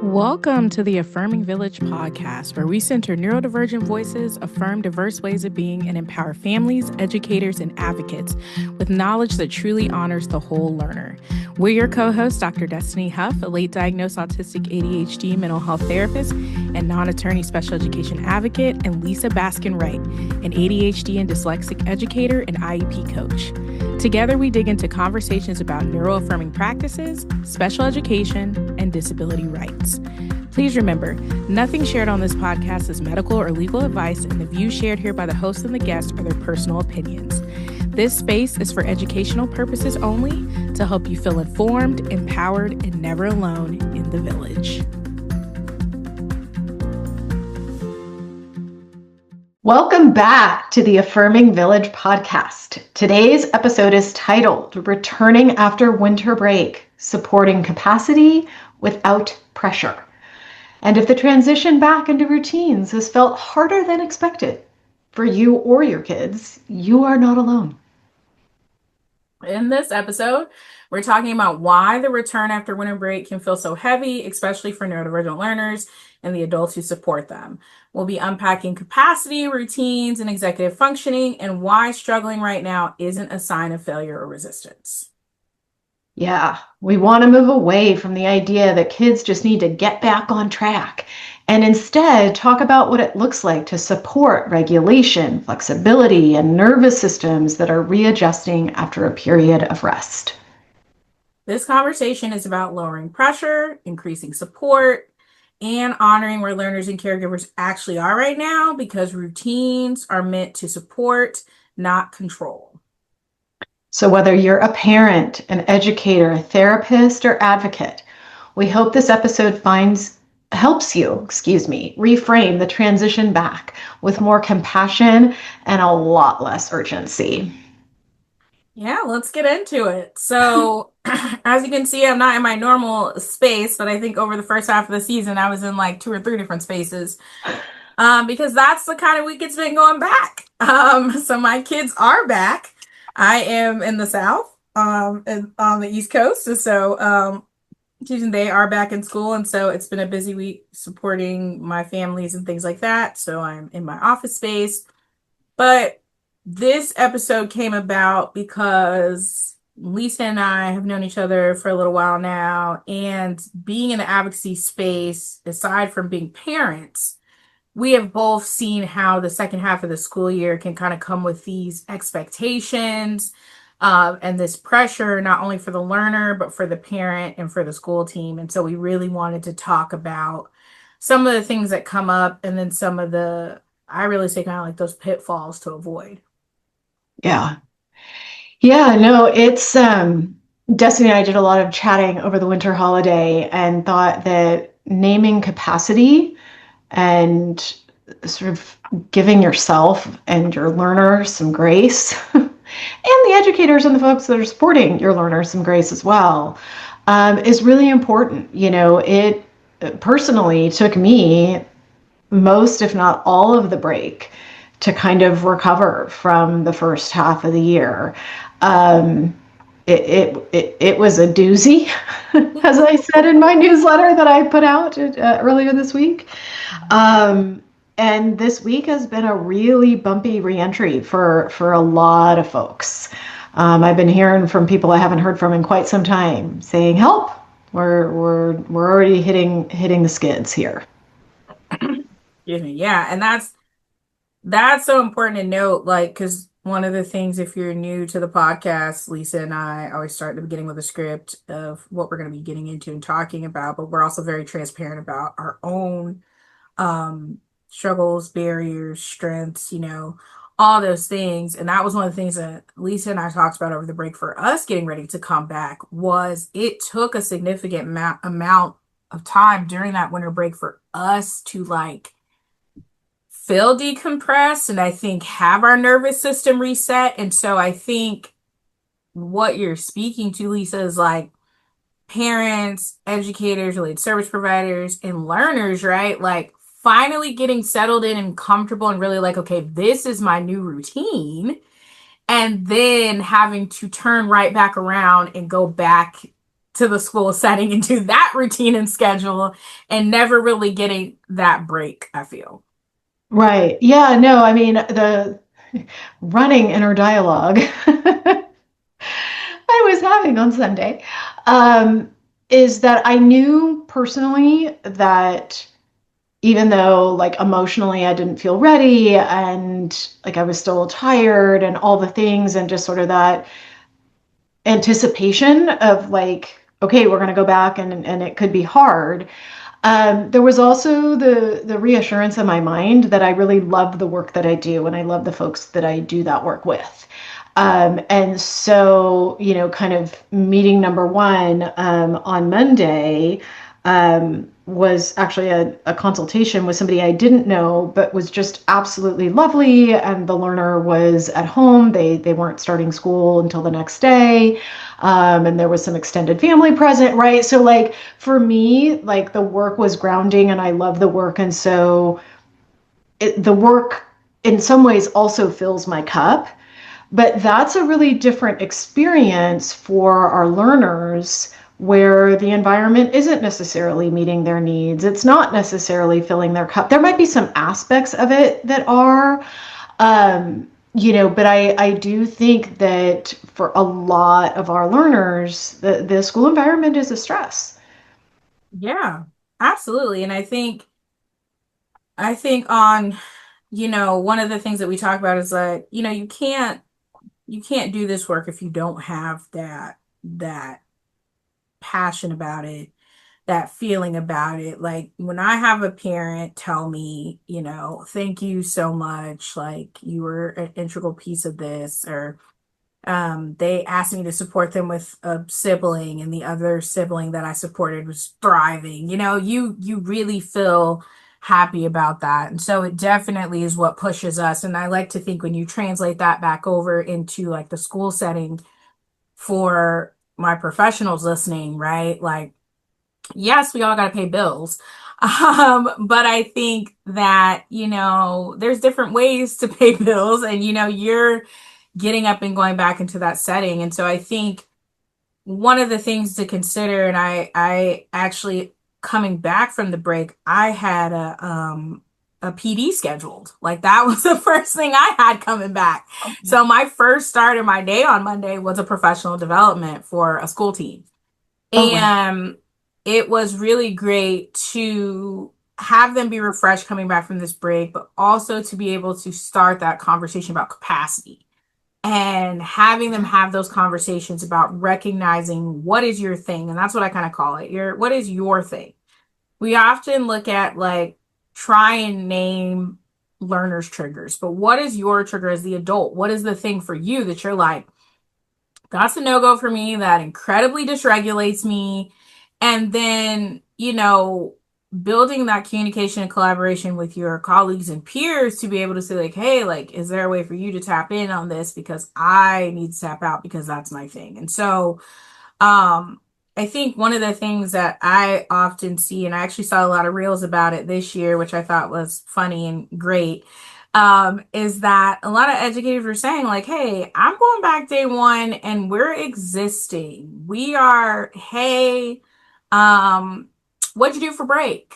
Welcome to the Affirming Village Podcast, where we center neurodivergent voices, affirm diverse ways of being, and empower families, educators, and advocates with knowledge that truly honors the whole learner. We're your co-hosts, Dr. Destiny Huff, a late diagnosed autistic ADHD mental health therapist and non-attorney special education advocate, and Lisa Wright, an ADHD and dyslexic educator and IEP coach. Together, we dig into conversations about neuroaffirming practices, special education, and disability rights. Please remember, nothing shared on this podcast is medical or legal advice, and the views shared here by the host and the guest are their personal opinions. This space is for educational purposes only, to help you feel informed, empowered, and never alone in the village. Welcome back to the Affirming Village Podcast. Today's episode is titled Returning After Winter Break, Supporting Capacity Without Pressure. And if the transition back into routines has felt harder than expected for you or your kids, you are not alone. In this episode, we're talking about why the return after winter break can feel so heavy, especially for neurodivergent learners and the adults who support them. We'll be unpacking capacity, routines, and executive functioning, and why struggling right now isn't a sign of failure or resistance. Yeah, we want to move away from the idea that kids just need to get back on track and instead talk about what it looks like to support regulation, flexibility, and nervous systems that are readjusting after a period of rest. This conversation is about lowering pressure, increasing support, and honoring where learners and caregivers actually are right now, because routines are meant to support, not control. So whether you're a parent, an educator, a therapist, or advocate, we hope this episode helps you reframe the transition back with more compassion and a lot less urgency. Yeah, let's get into it. So as you can see, I'm not in my normal space, but I think over the first half of the season, I was in like 2 or 3 different spaces because that's the kind of week it's been going back. So my kids are back. I am in the South and on the East Coast. So they are back in school. And so it's been a busy week supporting my families and things like that. So I'm in my office space. But this episode came about because Lisa and I have known each other for a little while now. And being in the advocacy space, aside from being parents, we have both seen how the second half of the school year can kind of come with these expectations and this pressure, not only for the learner, but for the parent and for the school team. And so we really wanted to talk about some of the things that come up and then some of the, I really say kind of like those pitfalls to avoid. Yeah, no, it's Destiny and I did a lot of chatting over the winter holiday and thought that naming capacity and sort of giving yourself and your learner some grace and the educators and the folks that are supporting your learner some grace as well is really important. You know, it personally took me most, if not all of the break to kind of recover from the first half of the year. It was a doozy, as I said in my newsletter that I put out earlier this week. And this week has been a really bumpy reentry for a lot of folks. I've been hearing from people I haven't heard from in quite some time saying, help, we're already hitting the skids here. Excuse me. Yeah. And that's so important to note, like, because one of the things, if you're new to the podcast, Lisa and I always start at the beginning with a script of what we're going to be getting into and talking about, but we're also very transparent about our own struggles, barriers, strengths, all those things. And that was one of the things that Lisa and I talked about over the break for us getting ready to come back, was it took a significant amount of time during that winter break for us to feel decompressed and I think have our nervous system reset. And so I think what you're speaking to, Lisa, is like parents, educators, related service providers, and learners, right? Like finally getting settled in and comfortable and really like, okay, this is my new routine. And then having to turn right back around and go back to the school setting and do that routine and schedule and never really getting that break, I feel. Right. Yeah, no, I mean, the running inner dialogue I was having on Sunday um, is that I knew personally that even though like emotionally I didn't feel ready and like I was still tired and all the things and just sort of that anticipation of like, okay, we're going to go back and it could be hard. There was also the reassurance in my mind that I really love the work that I do and I love the folks that I do that work with. And so, you know, kind of meeting number one on Monday was actually a consultation with somebody I didn't know, but was just absolutely lovely. And the learner was at home. They weren't starting school until the next day. And there was some extended family present, right? So like for me, like the work was grounding and I love the work. And so the work in some ways also fills my cup. But that's a really different experience for our learners where the environment isn't necessarily meeting their needs. It's not necessarily filling their cup. There might be some aspects of it that are, you know, but I do think that for a lot of our learners, the school environment is a stress. Yeah, absolutely. And I think on, one of the things that we talk about is that, you can't do this work if you don't have that passion about it, that feeling about it. Like when I have a parent tell me, thank you so much, like you were an integral piece of this, or they asked me to support them with a sibling and the other sibling that I supported was thriving. You really feel happy about that. And so it definitely is what pushes us. And I like to think when you translate that back over into like the school setting for my professionals listening, right? Like, yes, we all got to pay bills. But I think that, there's different ways to pay bills and, you're getting up and going back into that setting. And so I think one of the things to consider, and I actually coming back from the break, I had a PD scheduled. Like that was the first thing I had coming back. So my first start of my day on Monday was a professional development for a school team. Oh, wow. And it was really great to have them be refreshed coming back from this break, but also to be able to start that conversation about capacity and having them have those conversations about recognizing what is your thing. And that's what I kind of call it. What is your thing? We often look at like try and name learners triggers, but what is your trigger as the adult? What is the thing for you that you're like, that's a no-go for me, that incredibly dysregulates me? And then, building that communication and collaboration with your colleagues and peers to be able to say like, hey, like, is there a way for you to tap in on this because I need to tap out because that's my thing. And so I think one of the things that I often see, and I actually saw a lot of reels about it this year, which I thought was funny and great, is that a lot of educators are saying, like, hey, I'm going back day one and we're existing. We are, hey, um, what'd you do for break?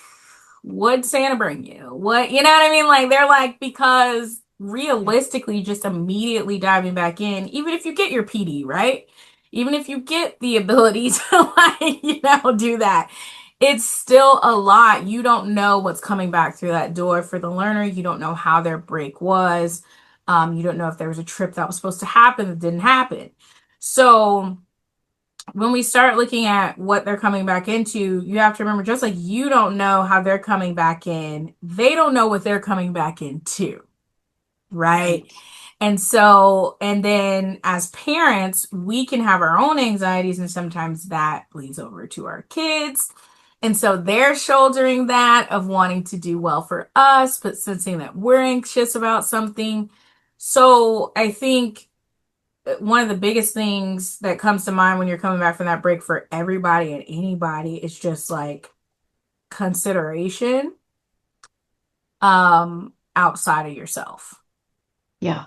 What'd Santa bring you? You know what I mean? Like, they're like, because realistically, just immediately diving back in, even if you get your PD, right? Even if you get the ability to, like, do that, it's still a lot. You don't know what's coming back through that door for the learner. You don't know how their break was. You don't know if there was a trip that was supposed to happen that didn't happen. So when we start looking at what they're coming back into, you have to remember, just like you don't know how they're coming back in, they don't know what they're coming back into, right? Right. And so, and then as parents, we can have our own anxieties, and sometimes that bleeds over to our kids. And so they're shouldering that of wanting to do well for us, but sensing that we're anxious about something. So I think one of the biggest things that comes to mind when you're coming back from that break for everybody and anybody is just like consideration outside of yourself. Yeah.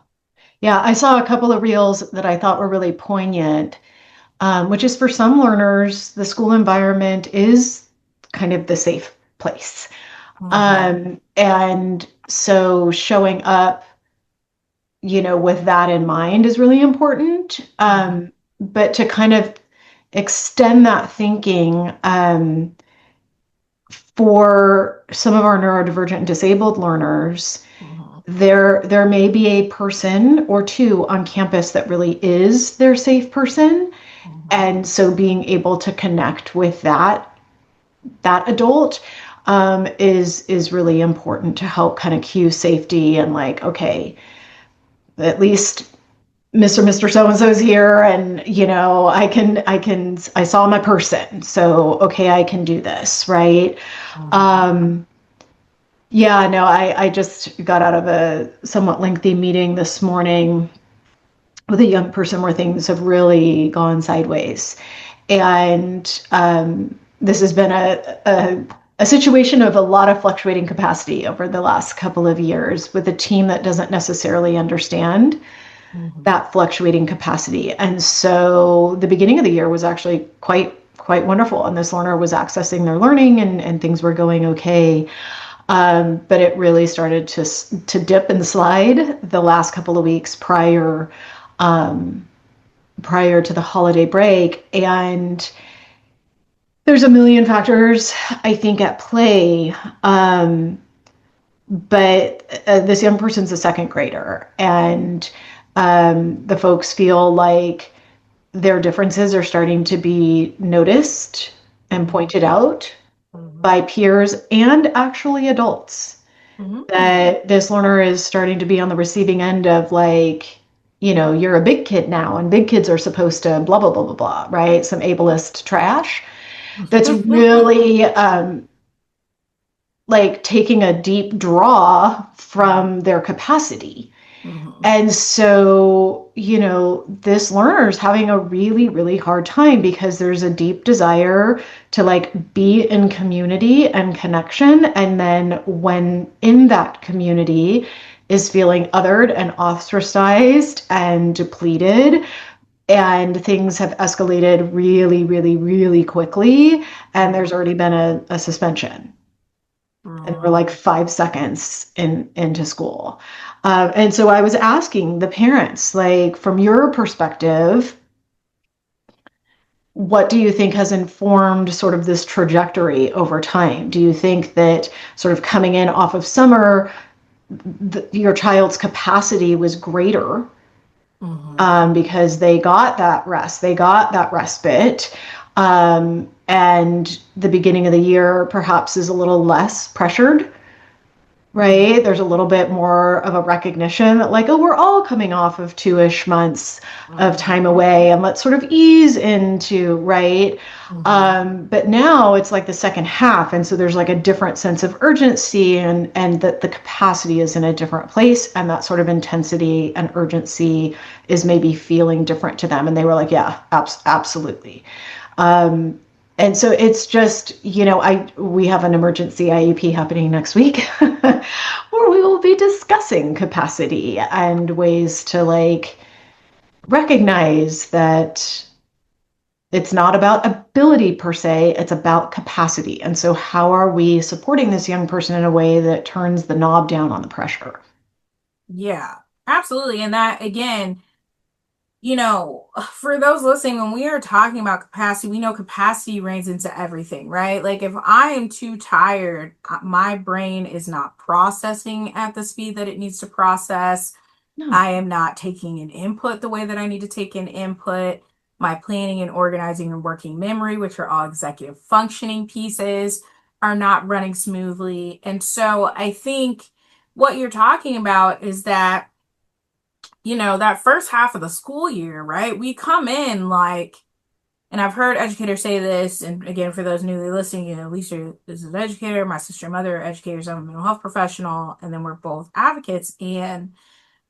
Yeah. I saw a couple of reels that I thought were really poignant. which is for some learners, the school environment is kind of the safe place. Mm-hmm. And so showing up, with that in mind is really important. Mm-hmm. But to kind of extend that thinking, for some of our neurodivergent and disabled learners, Mm-hmm. there may be a person or two on campus that really is their safe person. Mm-hmm. And so being able to connect with that adult, is really important to help kind of cue safety and like, okay, at least Mr. So and so's here, and I saw my person, so okay, I can do this, right? Mm-hmm. Um, yeah, no, I just got out of a somewhat lengthy meeting this morning with a young person where things have really gone sideways. And this has been a situation of a lot of fluctuating capacity over the last couple of years with a team that doesn't necessarily understand Mm-hmm. that fluctuating capacity. And so the beginning of the year was actually quite wonderful. And this learner was accessing their learning, and things were going okay. But it really started to dip and slide the last couple of weeks prior to the holiday break. And there's a million factors, I think, at play. But this young person's a second grader, and the folks feel like their differences are starting to be noticed and Mm-hmm. pointed out Mm-hmm. by peers and actually adults. Mm-hmm. That this learner is starting to be on the receiving end of like, you're a big kid now, and big kids are supposed to blah, blah, blah, blah, blah, right? Some ableist trash that's really like taking a deep draw from their capacity. Mm-hmm. And so, this learner is having a really, really hard time because there's a deep desire to like be in community and connection. And then when in that community is feeling othered and ostracized and depleted, and things have escalated really, really, really quickly, and there's already been a suspension, and we're like 5 seconds into school. And so I was asking the parents, like, from your perspective, what do you think has informed sort of this trajectory over time? Do you think that sort of coming in off of summer, your child's capacity was greater, Mm-hmm. because they got that rest, they got that respite, and the beginning of the year perhaps is a little less pressured, Mm-hmm. right? There's a little bit more of a recognition that like, oh, we're all coming off of 2-ish months of Mm-hmm. time away, and let's sort of ease into, right? Mm-hmm. But now it's like the second half, and so there's like a different sense of urgency, and that the capacity is in a different place, and that sort of intensity and urgency is maybe feeling different to them. And they were like, yeah, absolutely. Um, and so it's just, we have an emergency IEP happening next week where we will be discussing capacity and ways to like recognize that it's not about ability per se, it's about capacity. And so how are we supporting this young person in a way that turns the knob down on the pressure? Yeah, absolutely. And that again, for those listening, when we are talking about capacity, we know capacity reigns into everything, right? Like if I am too tired, my brain is not processing at the speed that it needs to process. No. I am not taking an input the way that I need to take an input. My planning and organizing and working memory, which are all executive functioning pieces, are not running smoothly. And so I think what you're talking about is that that first half of the school year, right? We come in like, and I've heard educators say this, and again, for those newly listening, Lisa is an educator, my sister and mother are educators, I'm a mental health professional, and then we're both advocates. And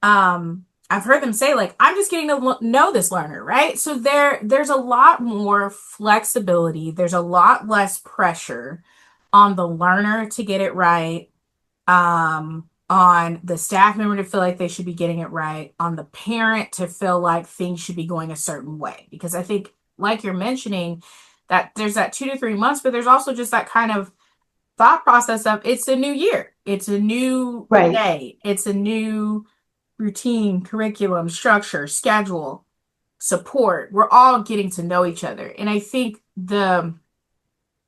I've heard them say, like, I'm just getting to know this learner, right? So there's a lot more flexibility, there's a lot less pressure on the learner to get it right, on the staff member to feel like they should be getting it right, on the parent to feel like things should be going a certain way. Because I think like you're mentioning, that there's that 2 to 3 months, but there's also just that kind of thought process of it's a new year, it's a new Right. day, it's a new routine, curriculum, structure, schedule, support. We're all getting to know each other. And I think the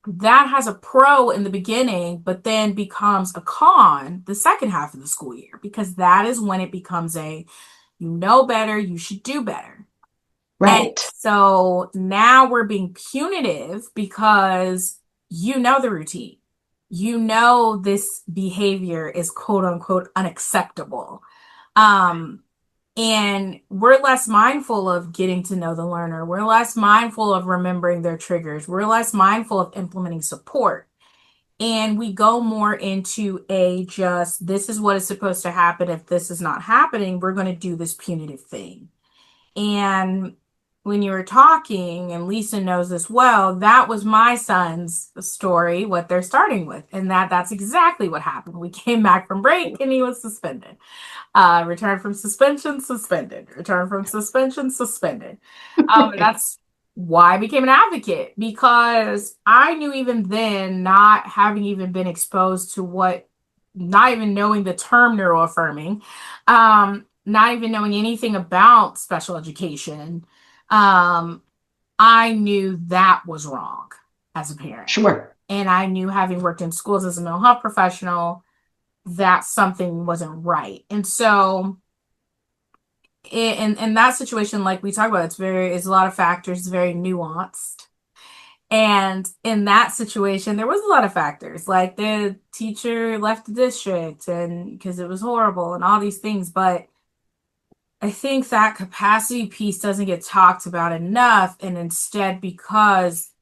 that has a pro in the beginning, but then becomes a con the second half of the school year, because that is when it becomes a you know better, you should do better. And Right. so now we're being punitive because you know the routine. You know this behavior is quote unquote unacceptable. Um, and we're less mindful of getting to know the learner. We're less mindful of remembering their triggers. We're less mindful of implementing support. And we go more into a just, this is what is supposed to happen. If this is not happening, we're going to do this punitive thing. And when you were talking, and Lisa knows this well, that was my son's story, what they're starting with. And that's exactly what happened. We came back from break and he was suspended. Return from suspension, suspended. Return from suspension, suspended. That's why I became an advocate, because I knew even then, not having even been exposed to not even knowing the term neuroaffirming, not even knowing anything about special education, I knew that was wrong as a parent. Sure. And I knew, having worked in schools as a mental health professional, that something wasn't right. And so in that situation, like we talk about, it's a lot of factors, it's very nuanced. And in that situation, there was a lot of factors, like the teacher left the district and because it was horrible and all these things. But I think that capacity piece doesn't get talked about enough. And instead,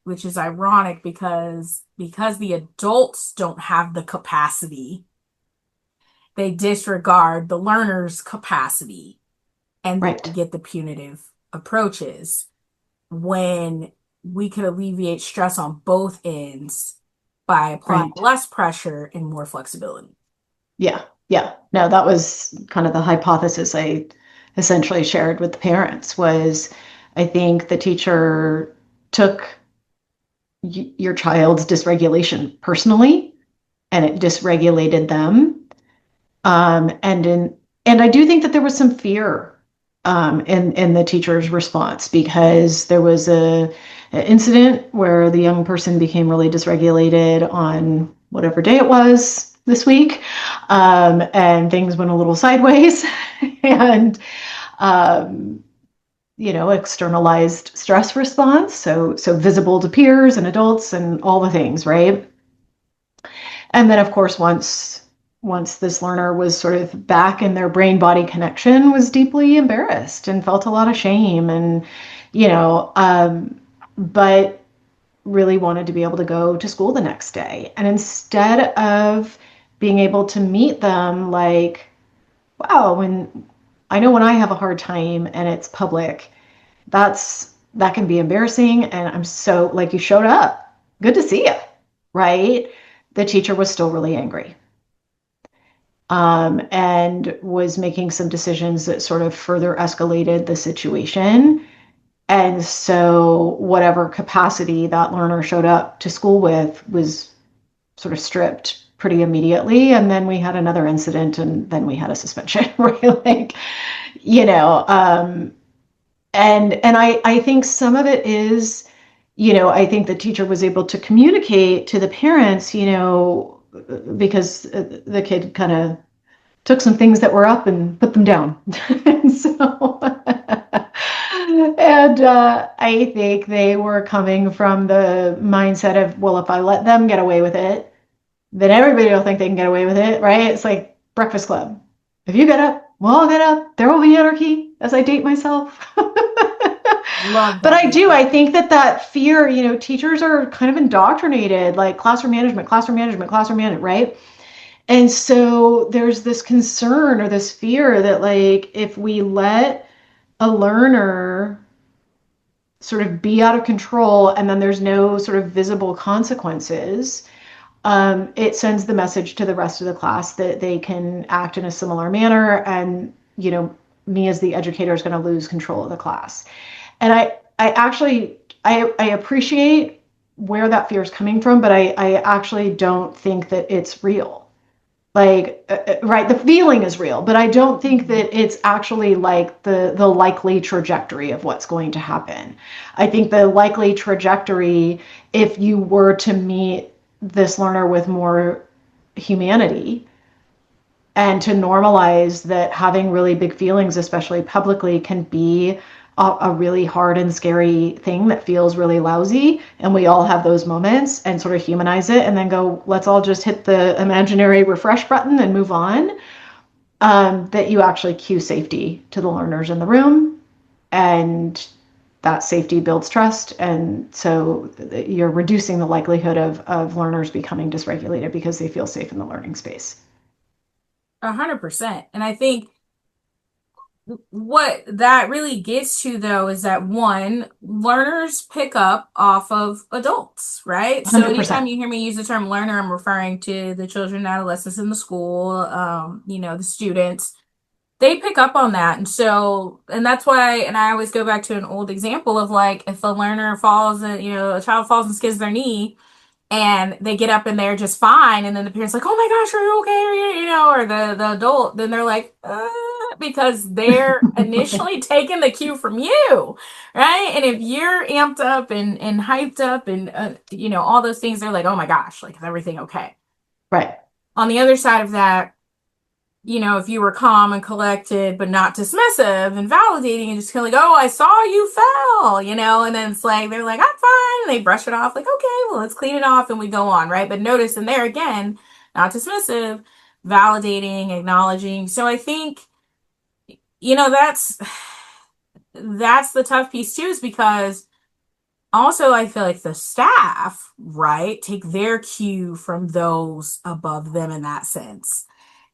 which is ironic, because the adults don't have the capacity, they disregard the learner's capacity, and then Right. get the punitive approaches when we could alleviate stress on both ends by applying Right. less pressure and more flexibility. Yeah. Yeah. No, that was kind of the hypothesis I essentially shared with the parents was I think the teacher took your child's dysregulation personally and it dysregulated them. And I do think that there was some fear in the teacher's response because there was an incident where the young person became really dysregulated on whatever day it was this week, and things went a little sideways, and um, externalized stress response, so visible to peers and adults and all the things, right? And then, of course, once this learner was sort of back in their brain body connection, was deeply embarrassed and felt a lot of shame, and you know, but really wanted to be able to go to school the next day. And instead of being able to meet them like, wow, when I have a hard time and it's public, that can be embarrassing. And I'm so like, you showed up. Good to see you. Right? The teacher was still really angry. And was making some decisions that sort of further escalated the situation. And so, whatever capacity that learner showed up to school with was sort of stripped pretty immediately. And then we had another incident, and then we had a suspension. Right? Like, you know, and I think some of it is, I think the teacher was able to communicate to the parents, because the kid kind of took some things that were up and put them down. And so, and I think they were coming from the mindset of, well, if I let them get away with it, then everybody will think they can get away with it, right? It's like Breakfast Club. If you get up, we'll all get up. There will be anarchy, as I date myself. Love But that. I think that fear, teachers are kind of indoctrinated, like classroom management, classroom management, classroom management, right? And so there's this concern or this fear that, like, if we let a learner sort of be out of control and then there's no sort of visible consequences, it sends the message to the rest of the class that they can act in a similar manner. And, me as the educator is going to lose control of the class. And I actually I appreciate where that fear is coming from, but I actually don't think that it's real. Like, right, the feeling is real, but I don't think Mhm. that it's actually like the likely trajectory of what's going to happen. I think the likely trajectory, if you were to meet this learner with more humanity, and to normalize that having really big feelings, especially publicly, can be a really hard and scary thing that feels really lousy. And we all have those moments, and sort of humanize it and then go, let's all just hit the imaginary refresh button and move on. That you actually cue safety to the learners in the room. And that safety builds trust. And so you're reducing the likelihood of learners becoming dysregulated because they feel safe in the learning space. 100%. And I think what that really gets to, though, is that one, learners pick up off of adults, right? So anytime 100%. you hear me use the term learner, I'm referring to the children and adolescents in the school, the students. They pick up on that. And so, and that's why, and I always go back to an old example of like, if a learner falls, and, a child falls and skids their knee, and they get up and they're just fine, and then the parents like, oh my gosh, are you okay, or the adult, then they're like, because they're initially taking the cue from you, right? And if you're amped up and hyped up and all those things, they're like, oh my gosh, like, is everything okay? Right. On the other side of that, if you were calm and collected, but not dismissive and validating, and just kind of like, oh, I saw you fell, and then it's like, they're like, I'm fine. And they brush it off, like, okay, well, let's clean it off and we go on, right? But notice in there again, not dismissive, validating, acknowledging. So I think, that's the tough piece too, is because also I feel like the staff, right, take their cue from those above them in that sense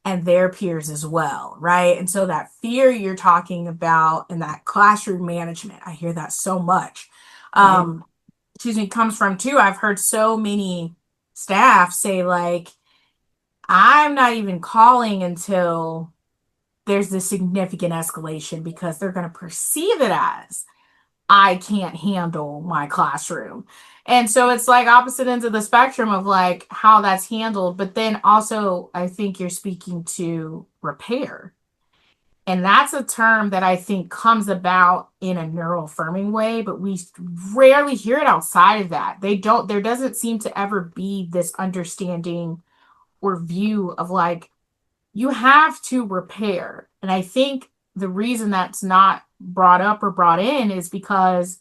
and their peers as well, right? And so that fear you're talking about and that classroom management, I hear that so much. Right. Um, comes from too. I've heard so many staff say, like, I'm not even calling until there's this significant escalation because they're going to perceive it as I can't handle my classroom. And so it's like opposite ends of the spectrum of like how that's handled. But then also, I think you're speaking to repair. And that's a term that I think comes about in a neural affirming way, but we rarely hear it outside of that. There doesn't seem to ever be this understanding or view of like, you have to repair. And I think the reason that's not brought up or brought in is because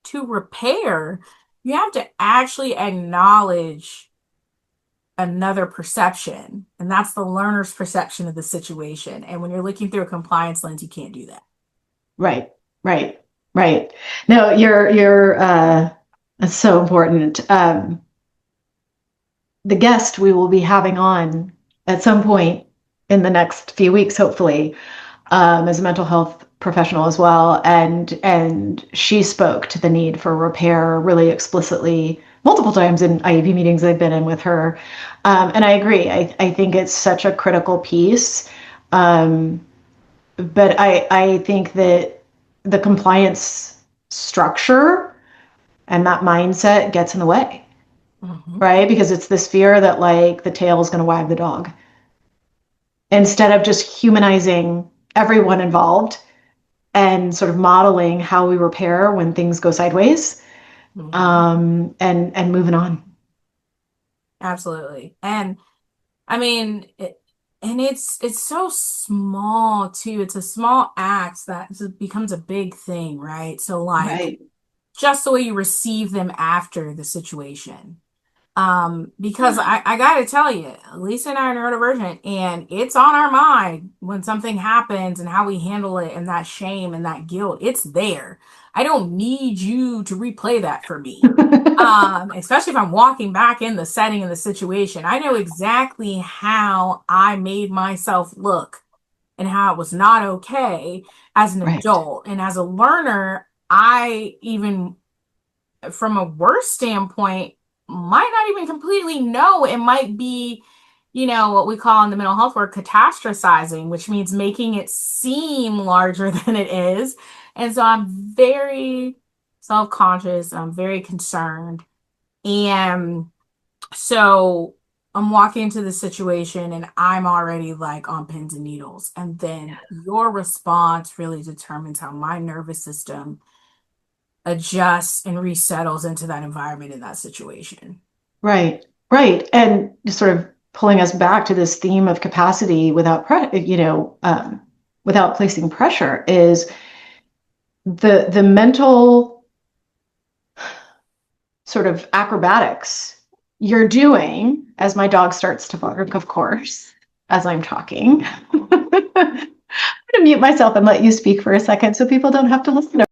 to repair, you have to actually acknowledge another perception, and that's the learner's perception of the situation. And when you're looking through a compliance lens, you can't do that. Right. Right. Right. No, you're that's so important. The guest we will be having on at some point in the next few weeks, hopefully, as a mental health professional as well, and she spoke to the need for repair really explicitly multiple times in IEP meetings I've been in with her, and I agree. I think it's such a critical piece, but I think that the compliance structure and that mindset gets in the way, Mm-hmm. right? Because it's this fear that like the tail is going to wag the dog instead of just humanizing everyone involved and sort of modeling how we repair when things go sideways, Mm-hmm. and moving on. Absolutely. And I mean, and it's so small too. It's a small act that becomes a big thing, right? So like Right. just the way you receive them after the situation. Because I gotta tell you, Lisa and I are neurodivergent, and it's on our mind when something happens and how we handle it, and that shame and that guilt. It's there. I don't need you to replay that for me. Especially if I'm walking back in the setting and the situation. I know exactly how I made myself look and how it was not okay as an Right. adult. And as a learner, I even from a worse standpoint, might not even completely know. It might be, what we call in the mental health word catastrophizing, which means making it seem larger than it is. And so I'm very self-conscious, I'm very concerned. And so I'm walking into the situation and I'm already like on pins and needles. And then your response really determines how my nervous system adjusts and resettles into that environment in that situation. Right, right. And just sort of pulling us back to this theme of capacity without, without placing pressure is the mental sort of acrobatics you're doing as my dog starts to bark, of course, as I'm talking. I'm going to mute myself and let you speak for a second so people don't have to listen.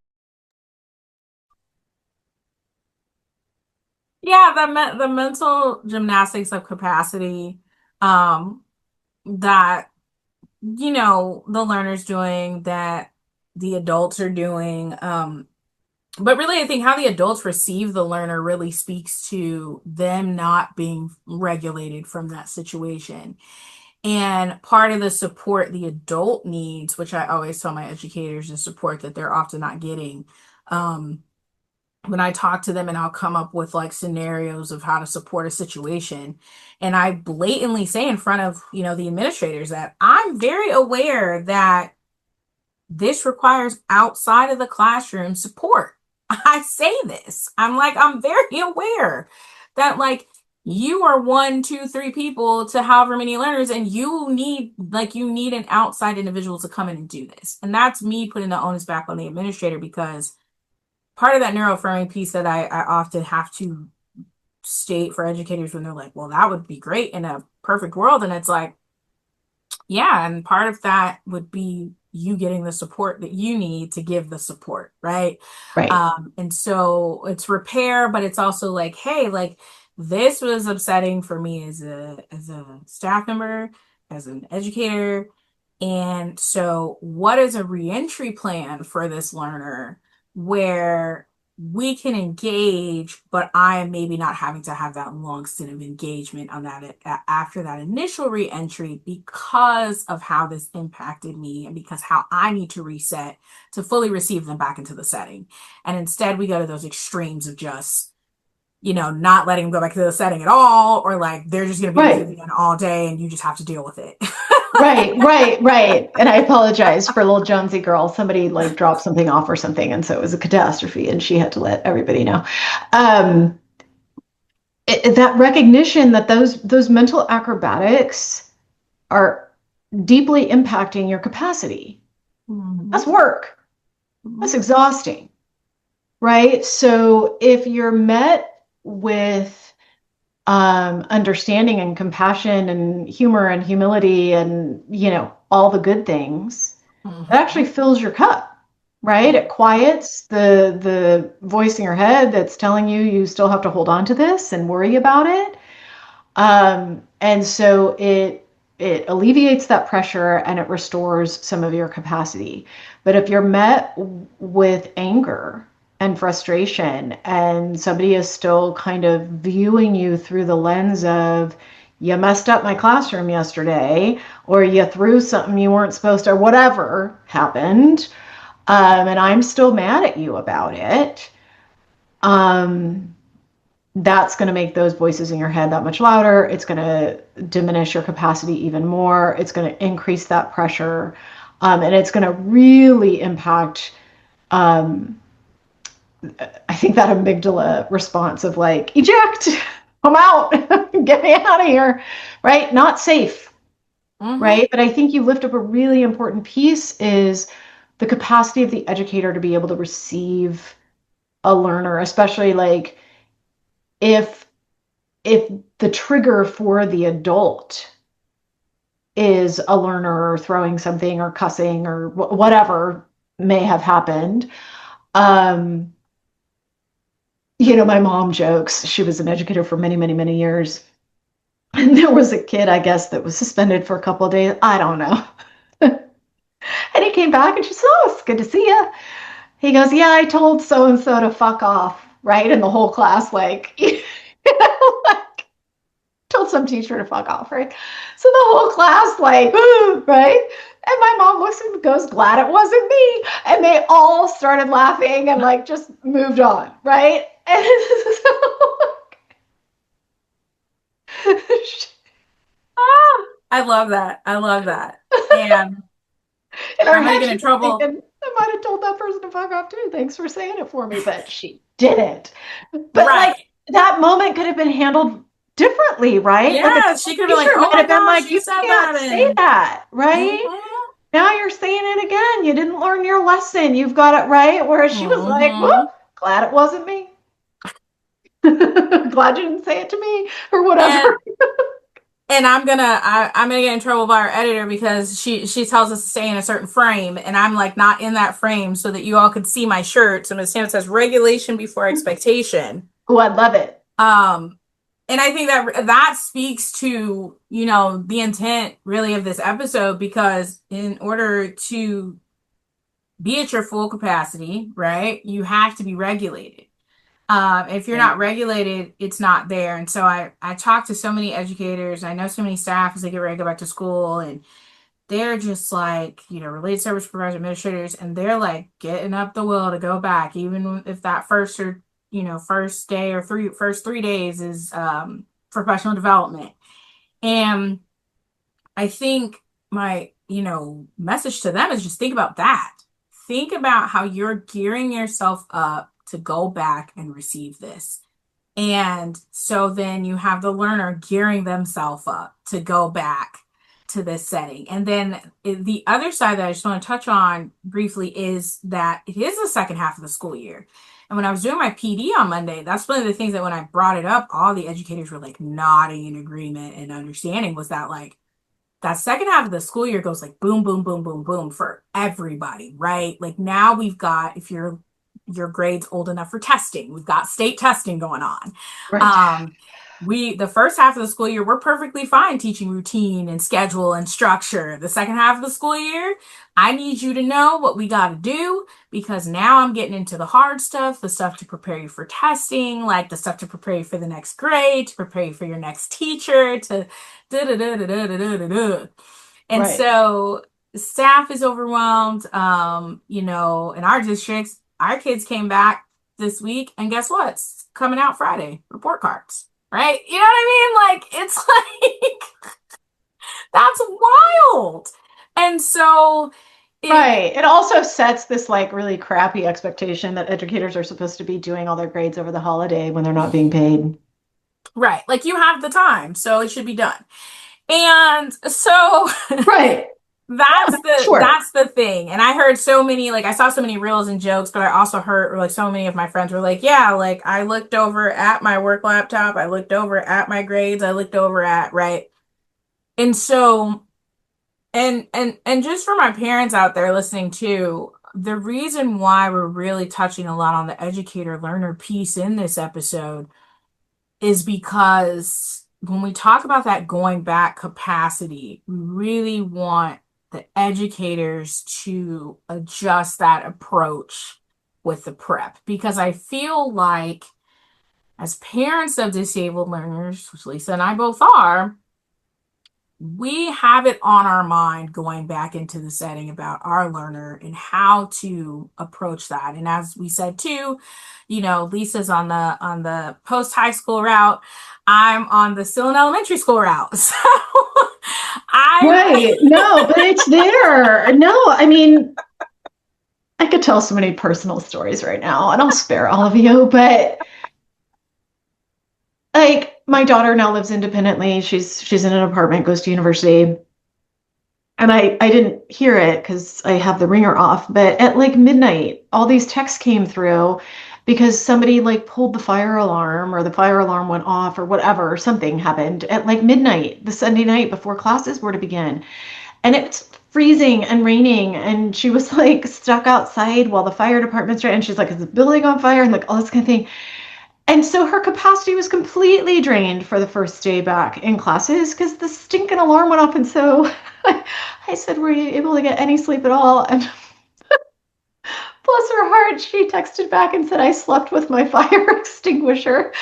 Yeah, the mental gymnastics of capacity um, that the learner's doing, that the adults are doing. But really, I think how the adults receive the learner really speaks to them not being regulated from that situation. And part of the support the adult needs, which I always tell my educators, is support that they're often not getting. Um, when I talk to them and I'll come up with like scenarios of how to support a situation. And I blatantly say in front of, the administrators that I'm very aware that this requires outside of the classroom support. I say this. I'm very aware that like you are one, two, three people to however many learners, and you need an outside individual to come in and do this. And that's me putting the onus back on the administrator, because part of that neuroaffirming piece that I often have to state for educators when they're like, well, that would be great in a perfect world. And it's like, yeah, and part of that would be you getting the support that you need to give the support, right? Right, And so it's repair, but it's also like, hey, like this was upsetting for me as a staff member, as an educator. And so what is a reentry plan for this learner where we can engage, but I am maybe not having to have that long stint of engagement on that after that initial reentry, because of how this impacted me and because how I need to reset to fully receive them back into the setting. And instead, we go to those extremes of just, not letting them go back to the setting at all, or like they're just going to be with you right. again all day and you just have to deal with it. Right, right, right. And I apologize for little Jonesy girl. Somebody like dropped something off or something, and so it was a catastrophe, and she had to let everybody know. Um, that recognition that those mental acrobatics are deeply impacting your capacity. That's Mhm. work. That's Mhm. exhausting, right? So if you're met with understanding and compassion and humor and humility and all the good things, that actually Mhm. fills your cup, right? It quiets the voice in your head that's telling you you still have to hold on to this and worry about it. And so it alleviates that pressure and it restores some of your capacity. But if you're met with anger and frustration and somebody is still kind of viewing you through the lens of you messed up my classroom yesterday, or you threw something you weren't supposed to, or whatever happened, and I'm still mad at you about it, um, that's going to make those voices in your head that much louder. It's going to diminish your capacity even more. It's going to increase that pressure. And it's going to really impact, um, I think, that amygdala response of like, eject, I'm out, get me out of here, right? Not safe, Mhm. right? But I think you lift up a really important piece is the capacity of the educator to be able to receive a learner, especially like if if the trigger for the adult is a learner throwing something or cussing or whatever may have happened. Um, my mom jokes, she was an educator for many, many, many years. And there was a kid, I guess, that was suspended for a couple of days. I don't know. And he came back and she said, "Oh, it's good to see you." He goes, "Yeah, I told so and so to fuck off." Right. And the whole class, like, like, told some teacher to fuck off, right? So the whole class, like, right? And my mom looks and goes, glad it wasn't me. And they all started laughing and like just moved on, right? And so, Ah, I love that. I love that. And in her I'm gonna head, get in she's trouble. thinking, I might have told that person to fuck off too. Thanks for saying it for me, but she didn't. But like Right. that moment could have been handled differently, right? Like a Yeah, she could be like, teacher "Oh might my have been gosh, like, you you said can't that," say and that, right? mm-hmm, Now you're saying it again. You didn't learn your lesson. You've got it right. Whereas she was like, whoop, mm-hmm. glad it wasn't me. Glad you didn't say it to me or And whatever. I'm gonna get in trouble by our editor because she tells us to stay in a certain frame, and I'm like not in that frame so that you all could see my shirt. So Miss Sam says regulation before expectation. Oh, I love it. Um, and I think that that speaks to, you know, the intent really of this episode, because in order to be at your full capacity, right, you have to be regulated. If you're Right. not regulated, it's not there. And so I talk to so many educators. I know so many staff as they get ready to go back to school, and they're just like, you know, related service providers, administrators, and they're like getting up the will to go back, even if that first or, you know, first day or first 3 days is professional development. And I think my, you know, message to them is just think about that. Think about how you're gearing yourself up to go back and receive this. And so then you have the learner gearing themselves up to go back to this setting. And then the other side that I just want to touch on briefly is that it is the second half of the school year. And when I was doing my PD on Monday, that's one of the things that when I brought it up, all the educators were like nodding in agreement and understanding, was that like that second half of the school year goes like boom, boom, boom, boom, boom for everybody, right? Like now we've got, if your grade's old enough for testing, we've got state testing going on. Right. Um, the first half of the school year, we're perfectly fine teaching routine and schedule and structure. The second half of the school year, I need you to know what we got to do, because now I'm getting into the hard stuff, the stuff to prepare you for testing, like the stuff to prepare you for the next grade, to prepare you for your next teacher, to da da da da da da da da. And Right. so staff is overwhelmed. You know, in our districts, our kids came back this week, and guess what? It's coming out Friday, report cards. Right? You know what I mean? Like, it's like, that's wild. And so it, Right. It also sets this like really crappy expectation that educators are supposed to be doing all their grades over the holiday when they're not being paid. right, like you have the time, so it should be done. And so Right. Sure. that's the thing. And I heard so many, like I saw so many reels and jokes, but I also heard like so many of my friends were like, yeah, like I looked over at my work laptop, I looked over at my grades, I looked over at, right. And so and just for my parents out there listening too, the reason why we're really touching a lot on the educator learner piece in this episode is because when we talk about that going back capacity, we really want the educators to adjust that approach with the prep. Because I feel like, as parents of disabled learners, which Lisa and I both are, we have it on our mind going back into the setting about our learner and how to approach that. And as we said too, you know, Lisa's on the post high school route. I'm on the still in elementary school route. So I Right. No, but it's there. No, I mean, I could tell so many personal stories right now, and I'll spare all of you, but like my daughter now lives independently. She's in an apartment, goes to university. And I didn't hear it because I have the ringer off, but at like midnight, all these texts came through because somebody like pulled the fire alarm or the fire alarm went off or whatever, or something happened at like midnight the Sunday night before classes were to begin. And it's freezing and raining, and she was like stuck outside while the fire department's right, and she's like, is the building on fire? And like all this kind of thing. And so her capacity was completely drained for the first day back in classes because the stinking alarm went off. And so I said, were you able to get any sleep at all? And bless her heart, she texted back and said, I slept with my fire extinguisher.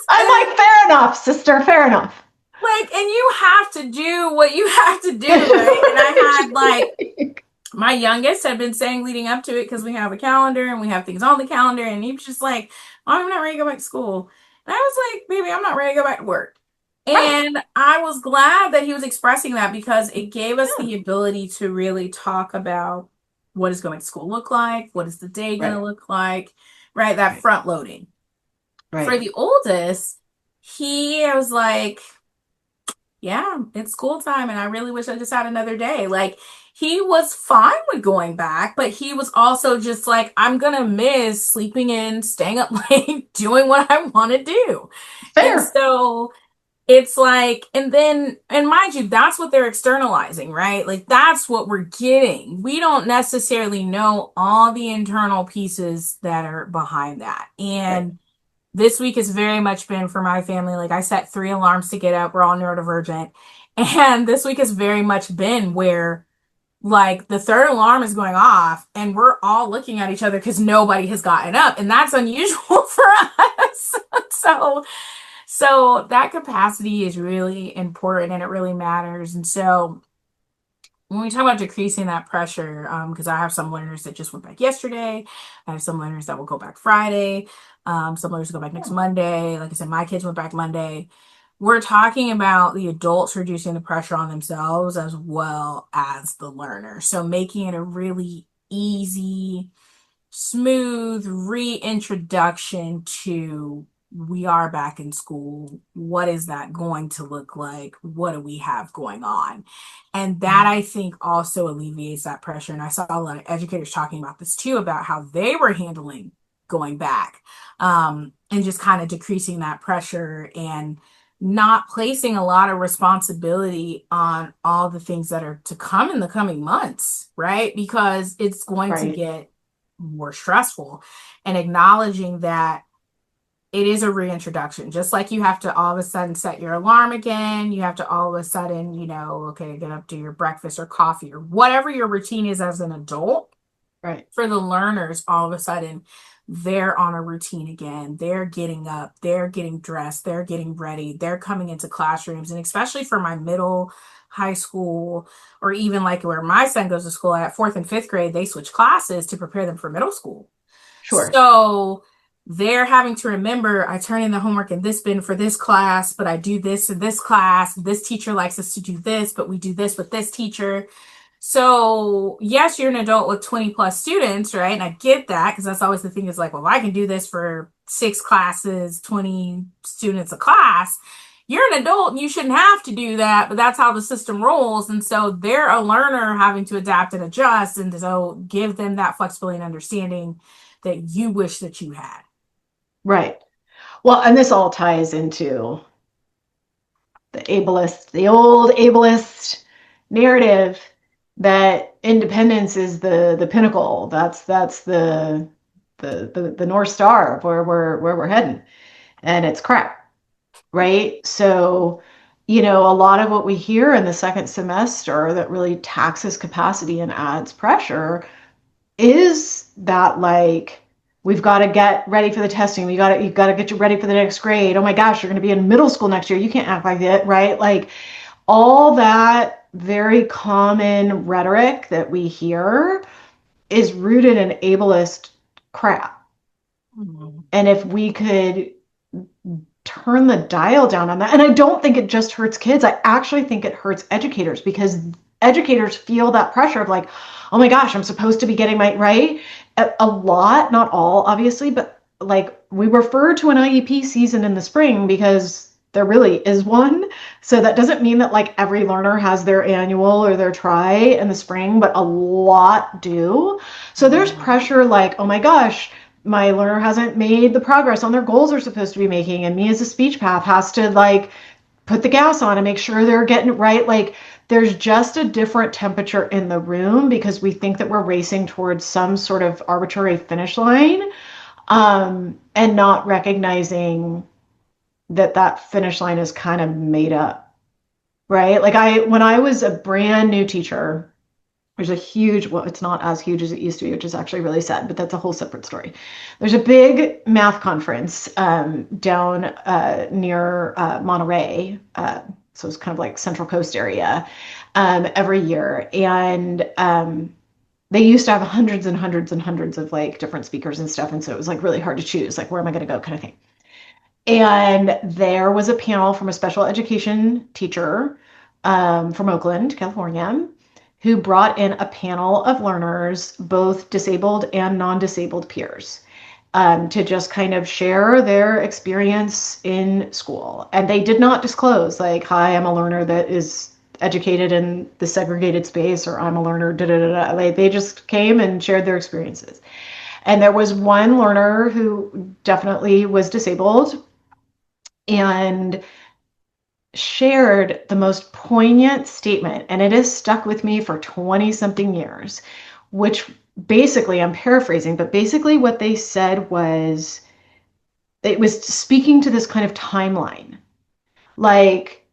I'm like, fair enough, sister, fair enough. like, and you have to do what you have to do, right? And I had like, my youngest had been saying leading up to it, because we have a calendar and we have things on the calendar, and he was just like, oh, I'm not ready to go back to school. And I was like, baby, I'm not ready to go back to work. Right. And I was glad that he was expressing that, because it gave us Yeah. the ability to really talk about what is going to school look like, what is the day going to Right. look like, right? That Right. front loading. For Right. the oldest, he was like, yeah, it's school time, and I really wish I just had another day. Like, he was fine with going back, but he was also just like, I'm gonna miss sleeping in, staying up late, doing what I want to do. And Fair. so it's like, and then, and mind you, that's what they're externalizing, right? Like, that's what we're getting. We don't necessarily know all the internal pieces that are behind that. Right. And this week has very much been for my family. Like, I set 3 alarms to get up. We're all neurodivergent. And this week has very much been where, like, the third alarm is going off and we're all looking at each other because nobody has gotten up. And that's unusual for us. So that capacity is really important and it really matters. And so when we talk about decreasing that pressure, because I have some learners that just went back yesterday, I have some learners that will go back Friday, some learners go back next Monday. Like I said, my kids went back Monday. We're talking about the adults reducing the pressure on themselves as well as the learner. So making it a really easy, smooth reintroduction to, we are back in school. What is that going to look like? What do we have going on? And that, I think, also alleviates that pressure. And I saw a lot of educators talking about this too, about how they were handling going back, and just kind of decreasing that pressure and not placing a lot of responsibility on all the things that are to come in the coming months, right? Because it's going to Right. get more stressful, and acknowledging that it is a reintroduction. Just like you have to all of a sudden set your alarm again, you have to all of a sudden, okay, get up, do your breakfast or coffee or whatever your routine is as an adult. Right. For the learners, all of a sudden, they're on a routine again. They're getting up, they're getting dressed, they're getting ready, they're coming into classrooms. And especially for my middle, high school, or even like where my son goes to school at fourth and fifth grade, they switch classes to prepare them for middle school. Sure. So they're having to remember, I turn in the homework in this bin for this class, but I do this in this class. This teacher likes us to do this, but we do this with this teacher. So yes, you're an adult with 20 plus students, right? And I get that, because that's always the thing, is like, well, I can do this for 6 classes, 20 students a class. You're an adult and you shouldn't have to do that, but that's how the system rolls. And so they're a learner having to adapt and adjust. And so give them that flexibility and understanding that you wish that you had. Right. Well, and this all ties into the old ableist narrative that independence is the pinnacle. That's the North Star of where we're heading. And it's crap. Right. So, a lot of what we hear in the second semester that really taxes capacity and adds pressure is that, like, we've got to get ready for the testing. You've got to get you ready for the next grade. Oh my gosh, you're going to be in middle school next year. You can't act like it, right? Like, all that very common rhetoric that we hear is rooted in ableist crap. Mm-hmm. And if we could turn the dial down on that, and I don't think it just hurts kids, I actually think it hurts educators, because educators feel that pressure of like, oh my gosh, I'm supposed to be getting my right. A lot, not all, obviously, but like, we refer to an IEP season in the spring because there really is one. So that doesn't mean that like every learner has their annual or their try in the spring, but a lot do. So there's pressure like, oh my gosh, my learner hasn't made the progress on their goals they're supposed to be making, and me as a speech path has to like put the gas on and make sure they're getting it right. Like, there's just a different temperature in the room because we think that we're racing towards some sort of arbitrary finish line, and not recognizing that that finish line is kind of made up, right? Like, when I was a brand new teacher, There's a huge, well, it's not as huge as it used to be, which is actually really sad, but that's a whole separate story. There's a big math conference down near Monterey. So it's kind of like Central Coast area every year. And they used to have hundreds and hundreds and hundreds of like different speakers and stuff. And so it was like really hard to choose, like, where am I going to go kind of thing. And there was a panel from a special education teacher from Oakland, California, who brought in a panel of learners, both disabled and non-disabled peers, to just kind of share their experience in school. And they did not disclose, like, hi, I'm a learner that is educated in the segregated space, or I'm a learner, da da da da. Like, they just came and shared their experiences. And there was one learner who definitely was disabled and shared the most poignant statement, and it has stuck with me for 20 something years, which basically, I'm paraphrasing, but basically what they said was, it was speaking to this kind of timeline. Like,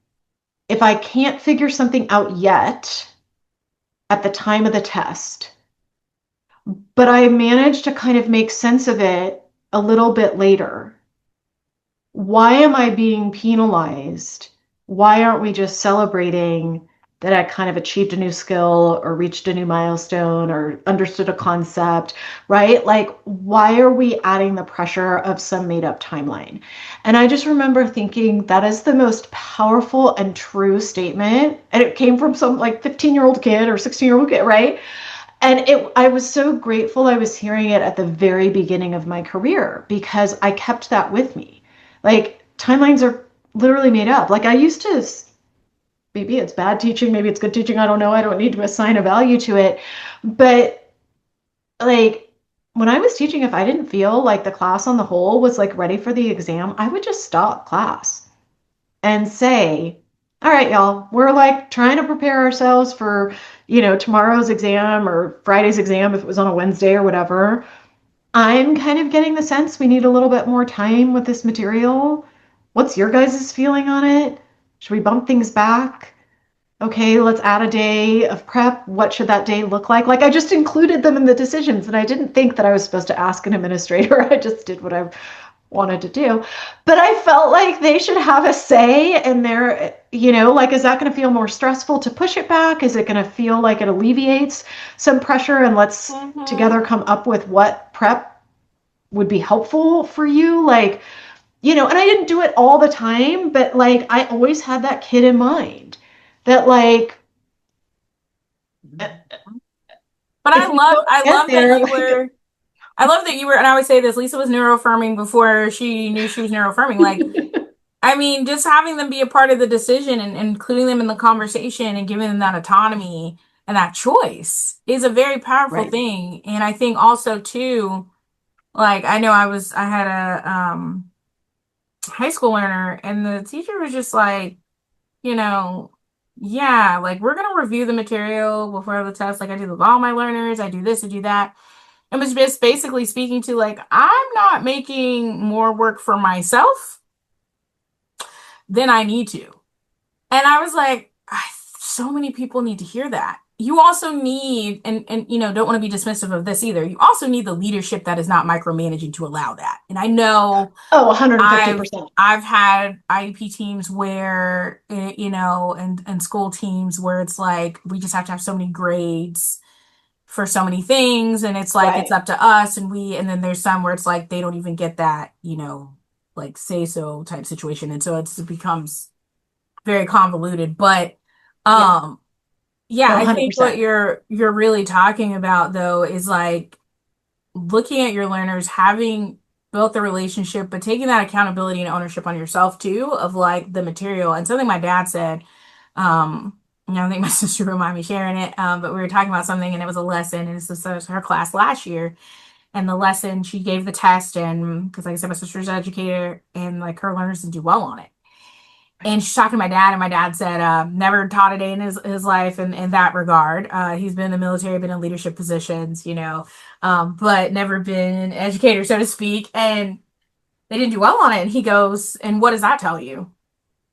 if I can't figure something out yet at the time of the test, but I managed to kind of make sense of it a little bit later, why am I being penalized? Why aren't we just celebrating that I kind of achieved a new skill or reached a new milestone or understood a concept, right? Like, why are we adding the pressure of some made up timeline? And I just remember thinking that is the most powerful and true statement. And it came from some like 15-year-old kid or 16-year-old kid, right? And I was so grateful I was hearing it at the very beginning of my career, because I kept that with me. Like, timelines are literally made up. Like, I used to, maybe it's bad teaching, maybe it's good teaching, I don't know. I don't need to assign a value to it. But like, when I was teaching, if I didn't feel like the class on the whole was like ready for the exam, I would just stop class and say, all right, y'all, we're like trying to prepare ourselves for, tomorrow's exam or Friday's exam if it was on a Wednesday or whatever. I'm kind of getting the sense we need a little bit more time with this material. What's your guys' feeling on it? Should we bump things back? Okay, let's add a day of prep. What should that day look like? Like, I just included them in the decisions, and I didn't think that I was supposed to ask an administrator. I just did what I wanted to do. But I felt like they should have a say in their, like, is that going to feel more stressful to push it back? Is it going to feel like it alleviates some pressure? And let's together come up with what prep would be helpful for you. Like, and I didn't do it all the time, but like, I always had that kid in mind that, like, But if we don't I get love that there, you like, were, I love that you were, and I always say this, Lisa was neuroaffirming before she knew she was neuroaffirming. Like, I mean, just having them be a part of the decision and including them in the conversation and giving them that autonomy and that choice is a very powerful right. thing. And I think also too, like, I know I had a high school learner, and the teacher was just like, you know, yeah, like, we're gonna review the material before the test. Like, I do with all my learners, I do this, I do that. It was just basically speaking to, like, I'm not making more work for myself than I need to. And I was like, so many people need to hear that. You also need, and don't want to be dismissive of this either. You also need the leadership that is not micromanaging to allow that. And I know Oh, I've 150%. I've had IEP teams where and school teams where it's like we just have to have so many grades for so many things, and it's like it's Right. up to us, and then there's some where it's like they don't even get that, like, say so type situation, and so it becomes very convoluted. But Yeah. um yeah, No, I think what 100%. you're really talking about though is like looking at your learners, having built the relationship, but taking that accountability and ownership on yourself too, of like the material. And something my dad said, I think my sister reminded me sharing it, but we were talking about something and it was a lesson, and this was her class last year. And the lesson, she gave the test, and because like I said, my sister's an educator, and like her learners didn't do well on it. And she's talking to my dad, and my dad said, never taught a day in his life in that regard. He's been in the military, been in leadership positions, but never been an educator, so to speak. And they didn't do well on it. And he goes, and what does that tell you?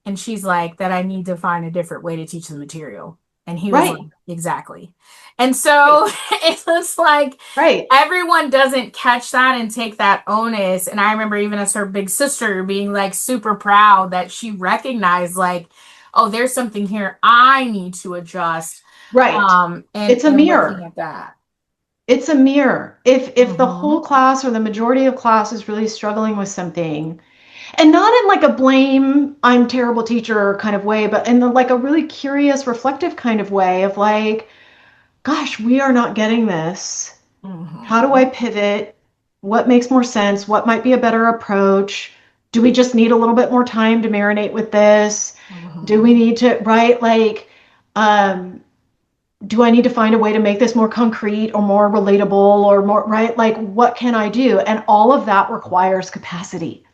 And she's like, that I need to find a different way to teach the material. And he was like, Right. exactly. And so Right. it looks like Right. everyone doesn't catch that and take that onus. And I remember even as her big sister being like super proud that she recognized like, oh, there's something here I need to adjust. Right. It's a And looking mirror. at that. It's a mirror. If the Mm-hmm. whole class or the majority of class is really struggling with something, and not in like a blame, I'm terrible teacher kind of way, but in the, like a really curious, reflective kind of way of like, gosh, we are not getting this. How do I Mm-hmm. pivot? What makes more sense? What might be a better approach? Do we just need a little bit more time to marinate with this? Do we Mm-hmm. need to, right? Like, um, do I need to find a way to make this more concrete or more relatable or more, right? Like, what can I do? And all of that requires capacity,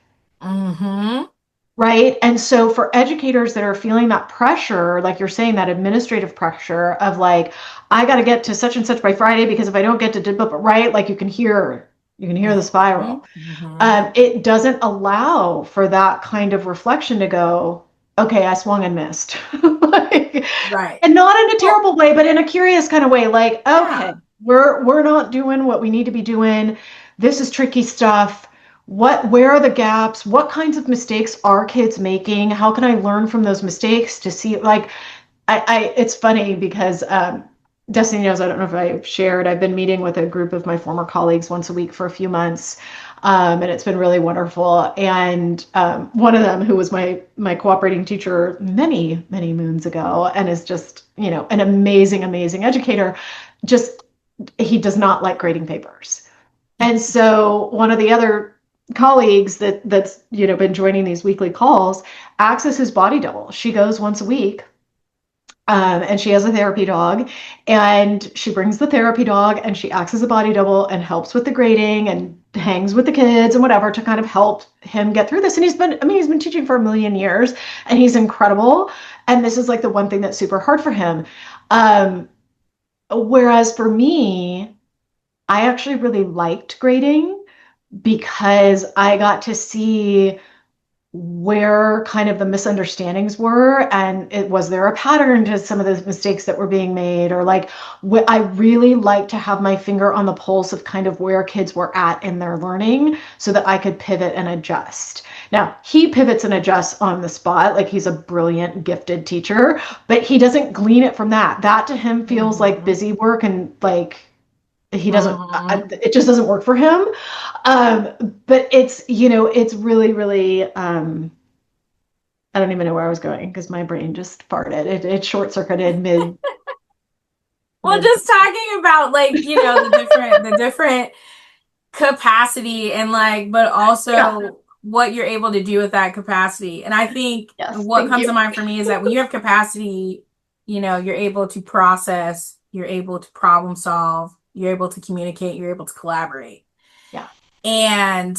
Mm-hmm. right? And so for educators that are feeling that pressure, like you're saying, that administrative pressure of like, I got to get to such and such by Friday because if I don't get to, right? Like you can hear the Mm-hmm. spiral. Mm-hmm. It doesn't allow for that kind of reflection to go, okay, I swung and missed. Like, Right. and not in a Well, terrible way, but in a curious kind of way. Like, okay, yeah. we're not doing what we need to be doing. This is tricky stuff. Where are the gaps? What kinds of mistakes are kids making? How can I learn from those mistakes to see like it's funny because Destiny knows, I don't know if I've shared, I've been meeting with a group of my former colleagues once a week for a few months. And it's been really wonderful. And one of them, who was my cooperating teacher many moons ago, and is just an amazing educator, just he does not like grading papers. And so one of the other colleagues that's been joining these weekly calls acts as his body double. She goes once a week, and she has a therapy dog, and she brings the therapy dog and she acts as a body double and helps with the grading and hangs with the kids and whatever to kind of help him get through this. And he's been teaching for a million years, and he's incredible. And this is like the one thing that's super hard for him. Um, Whereas for me, I actually really liked grading because I got to see where kind of the misunderstandings were, and was there a pattern to some of those mistakes that were being made, or like I really like to have my finger on the pulse of kind of where kids were at in their learning so that I could pivot and adjust. Now he pivots and adjusts on the spot, like he's a brilliant gifted teacher, but he doesn't glean it from that to him feels like Mm-hmm. busy work, and like he doesn't Mm-hmm. it just doesn't work for him. um but it's really I don't even know where I was going because my brain just farted. It short circuited Well, mid. just talking about like, the different capacity and like, but Yeah. also what you're able to do with that capacity. And I think Yes. what Thank comes to you. mind for me is that when you have capacity, you're able to process, you're able to problem solve, you're able to communicate, you're able to collaborate. Yeah. And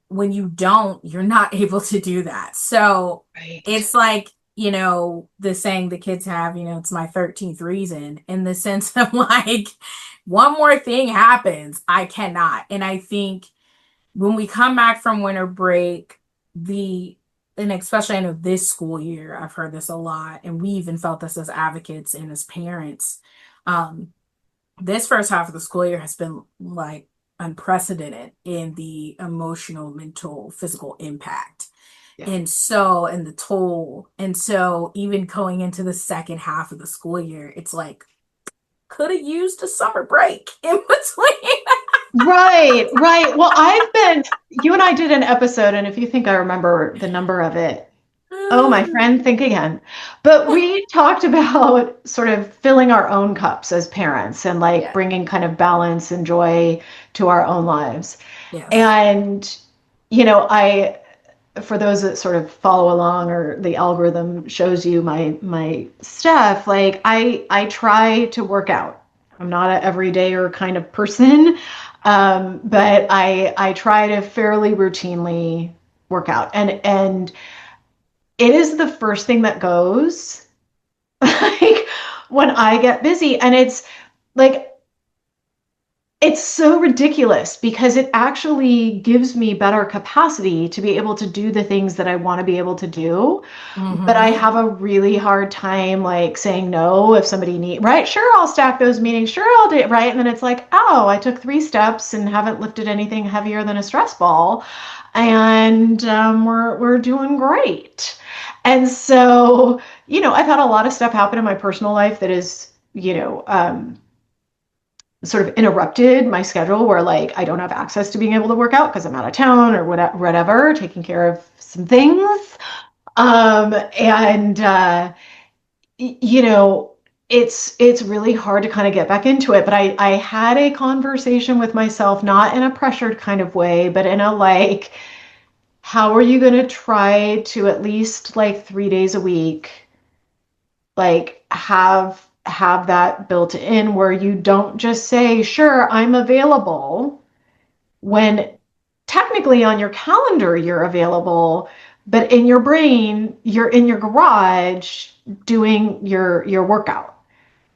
when you don't, you're not able to do that. So Right. it's like, the saying the kids have, it's my 13th reason, in the sense of like, one more thing happens, I cannot. And I think when we come back from winter break, and especially I know this school year, I've heard this a lot, and we even felt this as advocates and as parents. Um, this first half of the school year has been like unprecedented in the emotional, mental, physical impact. Yeah. And the toll. And so even going into the second half of the school year, it's like could have used a summer break in between. Right. Right. Well, you and I did an episode, and if you think I remember the number of it, oh, my friend, think again. But we talked about sort of filling our own cups as parents and like Yeah. bringing kind of balance and joy to our own lives. Yes. And, for those that sort of follow along, or the algorithm shows you my stuff, like I try to work out. I'm not an everydayer kind of person, but I try to fairly routinely work out, and it is the first thing that goes like when I get busy. And it's like It's so ridiculous because it actually gives me better capacity to be able to do the things that I want to be able to do. But I Mm-hmm. have a really hard time like saying no if somebody need, right? Sure, I'll stack those meetings. Sure, I'll do it, right? And then it's like, oh, I took 3 steps and haven't lifted anything heavier than a stress ball, and we're doing great. And so, I've had a lot of stuff happen in my personal life that is, sort of interrupted my schedule where like I don't have access to being able to work out because I'm out of town or whatever, taking care of some things. And you know, it's really hard to kind of get back into it. But I had a conversation with myself, not in a pressured kind of way, but in a like, how are you going to try to at least like 3 days a week, like have that built in where you don't just say, sure, I'm available when technically on your calendar you're available, but in your brain you're in your garage doing your workout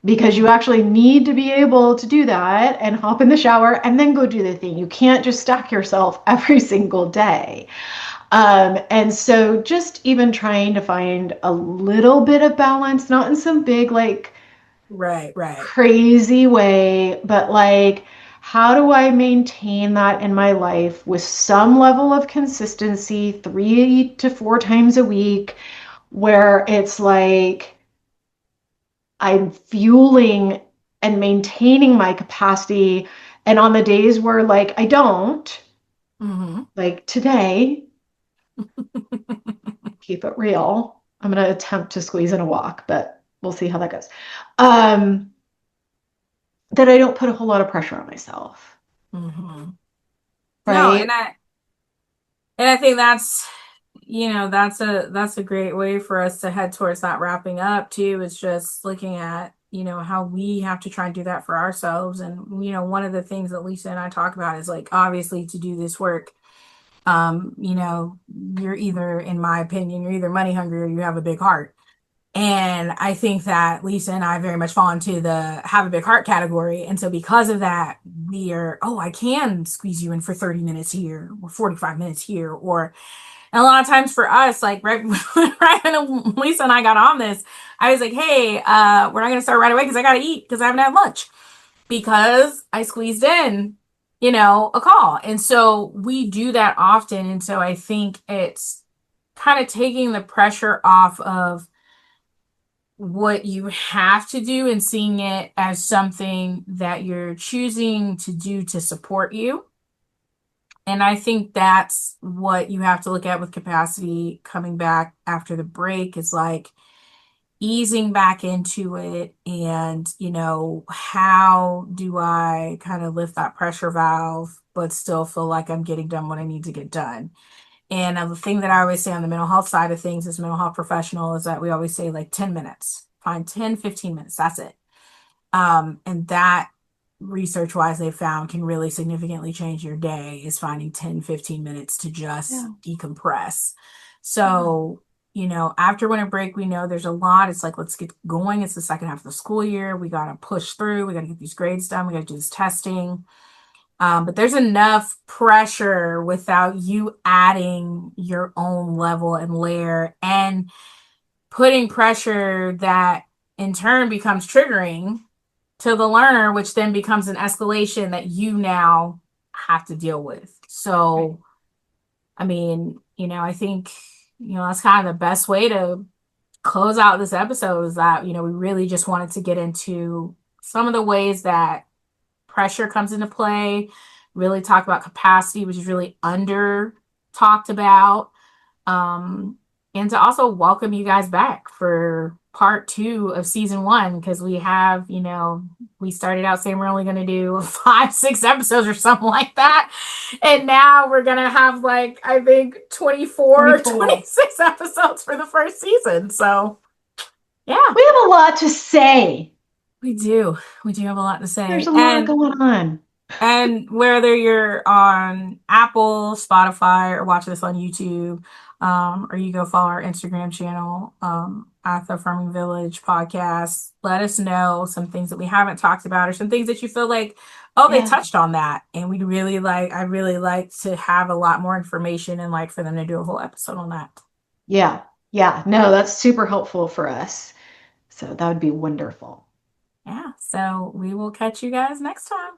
because you actually need to be able to do that and hop in the shower and then go do the thing. You can't just stack yourself every single day. And so just even trying to find a little bit of balance, not in some big like Right, right. crazy way, but like, how do I maintain that in my life with some level of consistency 3 to 4 times a week, where it's like I'm fueling and maintaining my capacity. And on the days where like I don't, Mm-hmm. like today, keep it real. I'm going to attempt to squeeze in a walk, but we'll see how that goes. Um, that I don't put a whole lot of pressure on myself, Mm-hmm. No, right? and I think that's, that's a great way for us to head towards that wrapping up too, is just looking at, how we have to try and do that for ourselves. And, one of the things that Lisa and I talk about is like, obviously to do this work, you're either, in my opinion, you're either money hungry or you have a big heart. And I think that Lisa and I very much fall into the have a big heart category. And so because of that, we are, oh, I can squeeze you in for 30 minutes here or 45 minutes here. Or, and a lot of times for us, like right when Lisa and I got on this, I was like, hey, we're not going to start right away because I got to eat because I haven't had lunch because I squeezed in, a call. And so we do that often. And so I think it's kind of taking the pressure off of what you have to do and seeing it as something that you're choosing to do to support you. And I think that's what you have to look at with capacity coming back after the break is like easing back into it. And, how do I kind of lift that pressure valve, but still feel like I'm getting done what I need to get done? And the thing that I always say on the mental health side of things as a mental health professional is that we always say like 10 minutes, find 10, 15 minutes. That's it. And that research wise they found can really significantly change your day is finding 10, 15 minutes to just Yeah. decompress. Yeah. So, after winter break, we know there's a lot. It's like, let's get going. It's the second half of the school year. We got to push through. We got to get these grades done. We got to do this testing. But there's enough pressure without you adding your own level and layer and putting pressure that in turn becomes triggering to the learner, which then becomes an escalation that you now have to deal with. Right. So, I mean, I think, that's kind of the best way to close out this episode is that, we really just wanted to get into some of the ways that pressure comes into play, really talk about capacity, which is really under talked about. Um, and to also welcome you guys back for part 2 of season 1, because we have, we started out saying we're only going to do 5, 6 episodes or something like that. And now we're going to have like, I think 24, 24. 26 episodes for the first season. So yeah, We have a lot to say. we do. We do have a lot to There's say. a lot going on. And whether you're on Apple, Spotify, or watch this on YouTube, or you go follow our Instagram channel, at the Affirming Village Podcast. Let us know some things that we haven't talked about or some things that you feel like, oh, they touched on that. And I really like to have a lot more information and like for them to do a whole episode on that. Yeah. Yeah. No, that's super helpful for us. So that would be wonderful. Yeah. So we will catch you guys next time.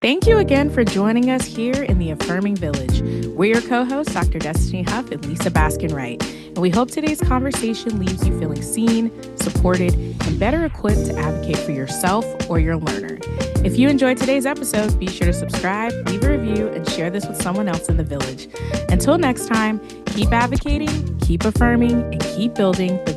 Thank you again for joining us here in the Affirming Village. We're your co-hosts, Dr. Destiny Huff and Lisa Wright, and we hope today's conversation leaves you feeling seen, supported, and better equipped to advocate for yourself or your learner. If you enjoyed today's episode, be sure to subscribe, leave a review, and share this with someone else in the village. Until next time, keep advocating, keep affirming, and keep building the